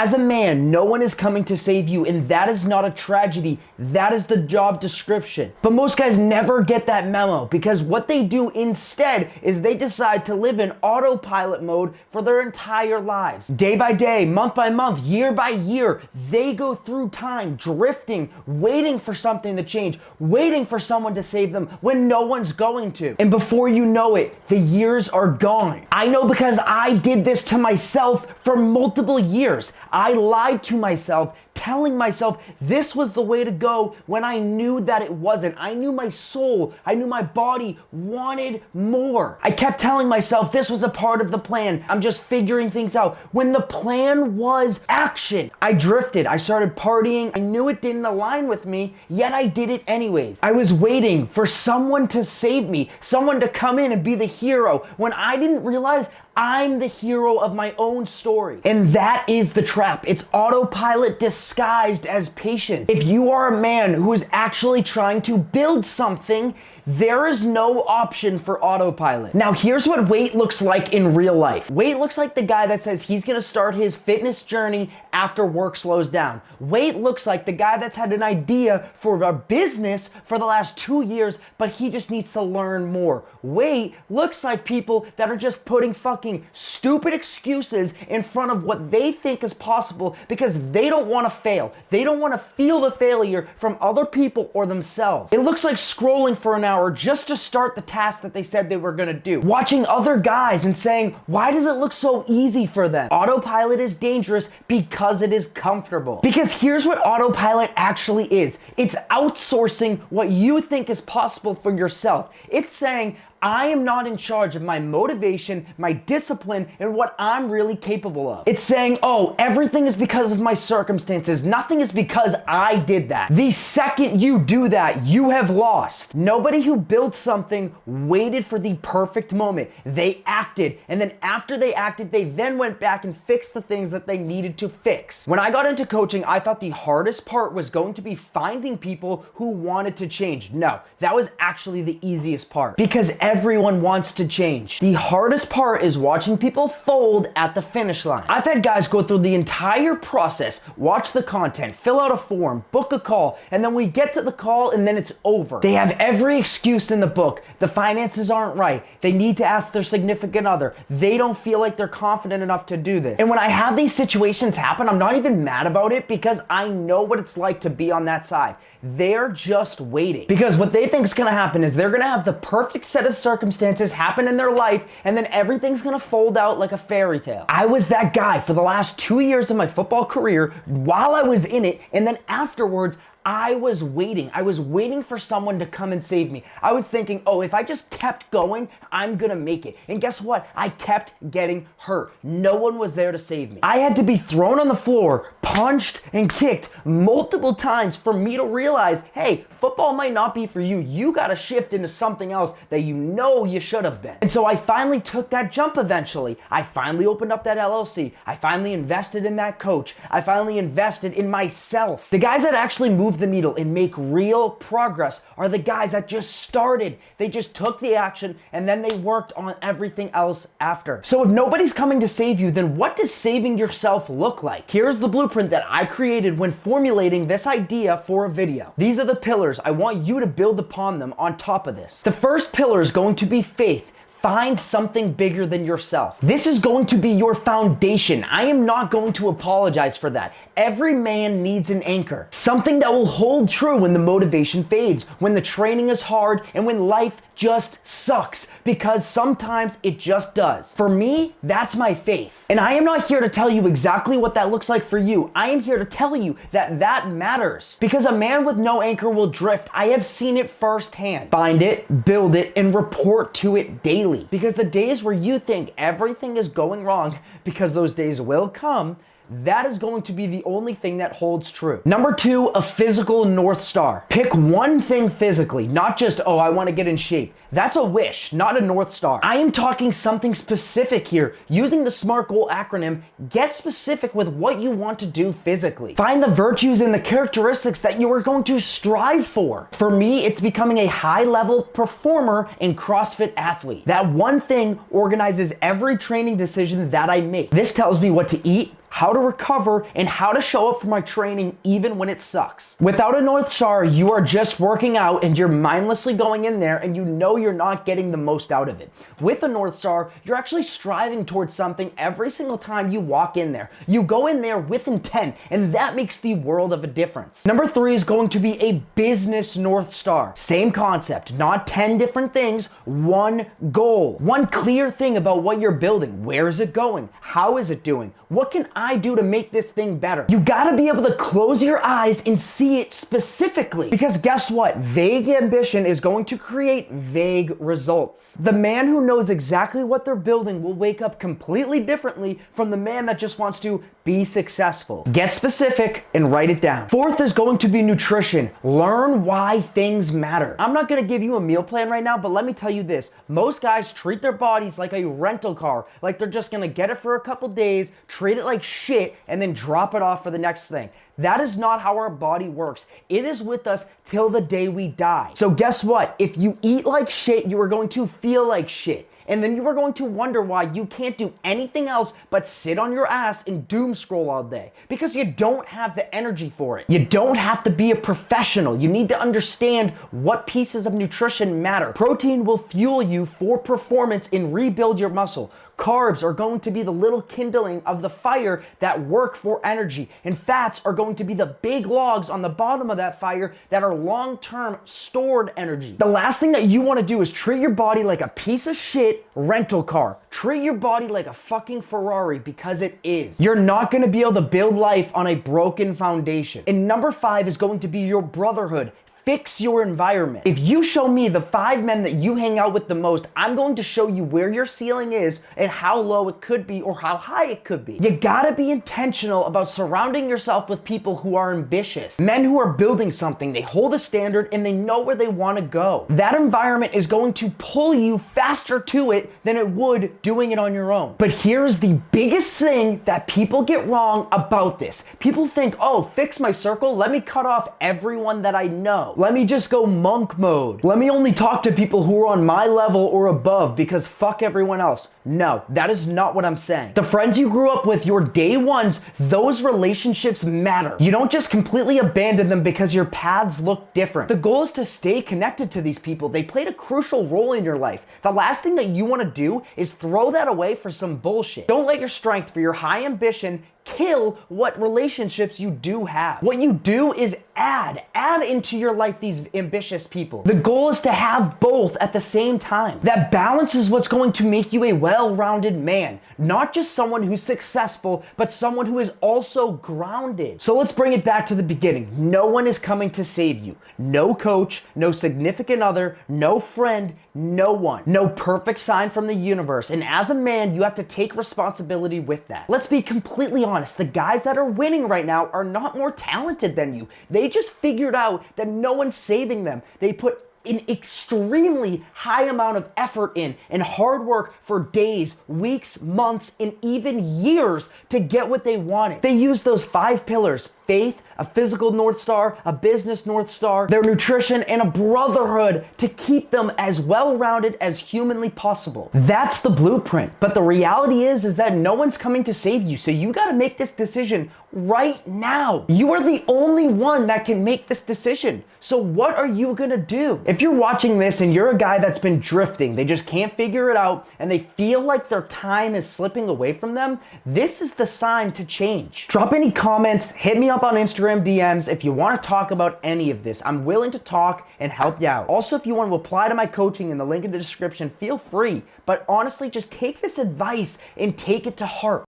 as a man, no one is coming to save you, and that is not a tragedy. That is the job description. But most guys never get that memo, because what they do instead is they decide to live in autopilot mode for their entire lives. Day by day, month by month, year by year, they go through time drifting, waiting for something to change, waiting for someone to save them when no one's going to. And before you know it, the years are gone. I know because I did this to myself for multiple years. I lied to myself, telling myself this was the way to go when I knew that it wasn't. I knew my soul, I knew my body wanted more. I kept telling myself this was a part of the plan. I'm just figuring things out. When the plan was action, I drifted. I started partying. I knew it didn't align with me, yet I did it anyways. I was waiting for someone to save me, someone to come in and be the hero, when I didn't realize I'm the hero of my own story. And that is the trap. It's autopilot disguised as patience. If you are a man who is actually trying to build something, there is no option for autopilot. Now, here's what Wait looks like in real life. Wait looks like the guy that says he's gonna start his fitness journey after work slows down. Wait looks like the guy that's had an idea for a business for the last 2 years, but he just needs to learn more. Wait looks like people that are just putting fucking stupid excuses in front of what they think is possible because they don't wanna fail. They don't wanna feel the failure from other people or themselves. It looks like scrolling for an hour just to start the task that they said they were gonna do. Watching other guys and saying, why does it look so easy for them? Autopilot is dangerous because it is comfortable. Because here's what autopilot actually is. It's outsourcing what you think is possible for yourself. It's saying, I am not in charge of my motivation, my discipline, and what I'm really capable of. It's saying, oh, everything is because of my circumstances. Nothing is because I did that. The second you do that, you have lost. Nobody who built something waited for the perfect moment. They acted, and then after they acted, they then went back and fixed the things that they needed to fix. When I got into coaching, I thought the hardest part was going to be finding people who wanted to change. No, that was actually the easiest part, because everyone wants to change. The hardest part is watching people fold at the finish line. I've had guys go through the entire process, watch the content, fill out a form, book a call, and then we get to the call and then it's over. They have every excuse in the book. The finances aren't right. They need to ask their significant other. They don't feel like they're confident enough to do this. And when I have these situations happen, I'm not even mad about it because I know what it's like to be on that side. They're just waiting. Because what they think is gonna happen is they're gonna have the perfect set of circumstances happen in their life, and then everything's gonna fold out like a fairy tale. I was that guy for the last 2 years of my football career while I was in it, and then afterwards, I was waiting. I was waiting for someone to come and save me. I was thinking, oh, if I just kept going, I'm gonna make it. And guess what? I kept getting hurt. No one was there to save me. I had to be thrown on the floor, punched and kicked multiple times for me to realize, hey, football might not be for you. You gotta shift into something else that you know you should have been. And so I finally took that jump eventually. I finally opened up that LLC. I finally invested in that coach. I finally invested in myself. The guys that actually move the needle and make real progress are the guys that just started. They just took the action and then they worked on everything else after. So if nobody's coming to save you, then what does saving yourself look like? Here's the blueprint that I created when formulating this idea for a video. These are the pillars. I want you to build upon them on top of this. The first pillar is going to be faith. Find something bigger than yourself. This is going to be your foundation. I am not going to apologize for that. Every man needs an anchor. Something that will hold true when the motivation fades, when the training is hard, and when life just sucks, because sometimes it just does. For me, that's my faith. And I am not here to tell you exactly what that looks like for you. I am here to tell you that that matters, because a man with no anchor will drift. I have seen it firsthand. Find it, build it, and report to it daily, because the days where you think everything is going wrong, because those days will come, that is going to be the only thing that holds true. Number 2, a physical North Star. Pick one thing physically, not just, oh, I want to get in shape. That's a wish, not a North Star. I am talking something specific here. Using the SMART goal acronym, get specific with what you want to do physically. Find the virtues and the characteristics that you are going to strive for. For me, it's becoming a high-level performer and CrossFit athlete. That one thing organizes every training decision that I make. This tells me what to eat, how to recover, and how to show up for my training even when it sucks. Without a North Star, you are just working out and you're mindlessly going in there and you know you're not getting the most out of it. With a North Star, you're actually striving towards something every single time you walk in there. You go in there with intent, and that makes the world of a difference. Number 3 is going to be a business North Star. Same concept, not 10 different things, one goal. One clear thing about what you're building. Where is it going? How is it doing? What can I do to make this thing better? You gotta be able to close your eyes and see it specifically. Because guess what? Vague ambition is going to create vague results. The man who knows exactly what they're building will wake up completely differently from the man that just wants to be successful. Get specific and write it down. 4th is going to be nutrition. Learn why things matter. I'm not gonna give you a meal plan right now, but let me tell you this. Most guys treat their bodies like a rental car, like they're just gonna get it for a couple days, treat it like shit, and then drop it off for the next thing. That is not how our body works. It is with us till the day we die. So guess what? If you eat like shit, you are going to feel like shit. And then you are going to wonder why you can't do anything else but sit on your ass and doom scroll all day. Because you don't have the energy for it. You don't have to be a professional. You need to understand what pieces of nutrition matter. Protein will fuel you for performance and rebuild your muscle. Carbs are going to be the little kindling of the fire that work for energy. And fats are going to be the big logs on the bottom of that fire that are long-term stored energy. The last thing that you want to do is treat your body like a piece of shit rental car. Treat your body like a fucking Ferrari, because it is. You're not going to be able to build life on a broken foundation. And number 5 is going to be your brotherhood. Fix your environment. If you show me the 5 men that you hang out with the most, I'm going to show you where your ceiling is and how low it could be or how high it could be. You gotta be intentional about surrounding yourself with people who are ambitious. Men who are building something, they hold a standard and they know where they want to go. That environment is going to pull you faster to it than it would doing it on your own. But here's the biggest thing that people get wrong about this. People think, oh, fix my circle, let me cut off everyone that I know. Let me just go monk mode. Let me only talk to people who are on my level or above because fuck everyone else. No, that is not what I'm saying. The friends you grew up with, your day ones, those relationships matter. You don't just completely abandon them because your paths look different. The goal is to stay connected to these people. They played a crucial role in your life. The last thing that you want to do is throw that away for some bullshit. Don't let your strength for your high ambition kill what relationships you do have. What you do is add into your life these ambitious people. The goal is to have both at the same time. That balance is what's going to make you a well-rounded man, not just someone who's successful, but someone who is also grounded. So let's bring it back to the beginning. No one is coming to save you. No coach, no significant other, no friend, no one. No perfect sign from the universe. And as a man, you have to take responsibility with that. Let's be completely honest. The guys that are winning right now are not more talented than you. They just figured out that no one's saving them. They put an extremely high amount of effort in and hard work for days, weeks, months, and even years to get what they wanted. They used those 5 pillars: faith, a physical North Star, a business North Star, their nutrition, and a brotherhood to keep them as well-rounded as humanly possible. That's the blueprint. But the reality is that no one's coming to save you. So you gotta make this decision right now. You are the only one that can make this decision. So what are you gonna do? If you're watching this and you're a guy that's been drifting, they just can't figure it out, and they feel like their time is slipping away from them, this is the sign to change. Drop any comments, hit me up on Instagram DMs if you want to talk about any of this. I'm willing to talk and help you out. Also, if you want to apply to my coaching in the link in the description, feel free. But honestly, just take this advice and take it to heart.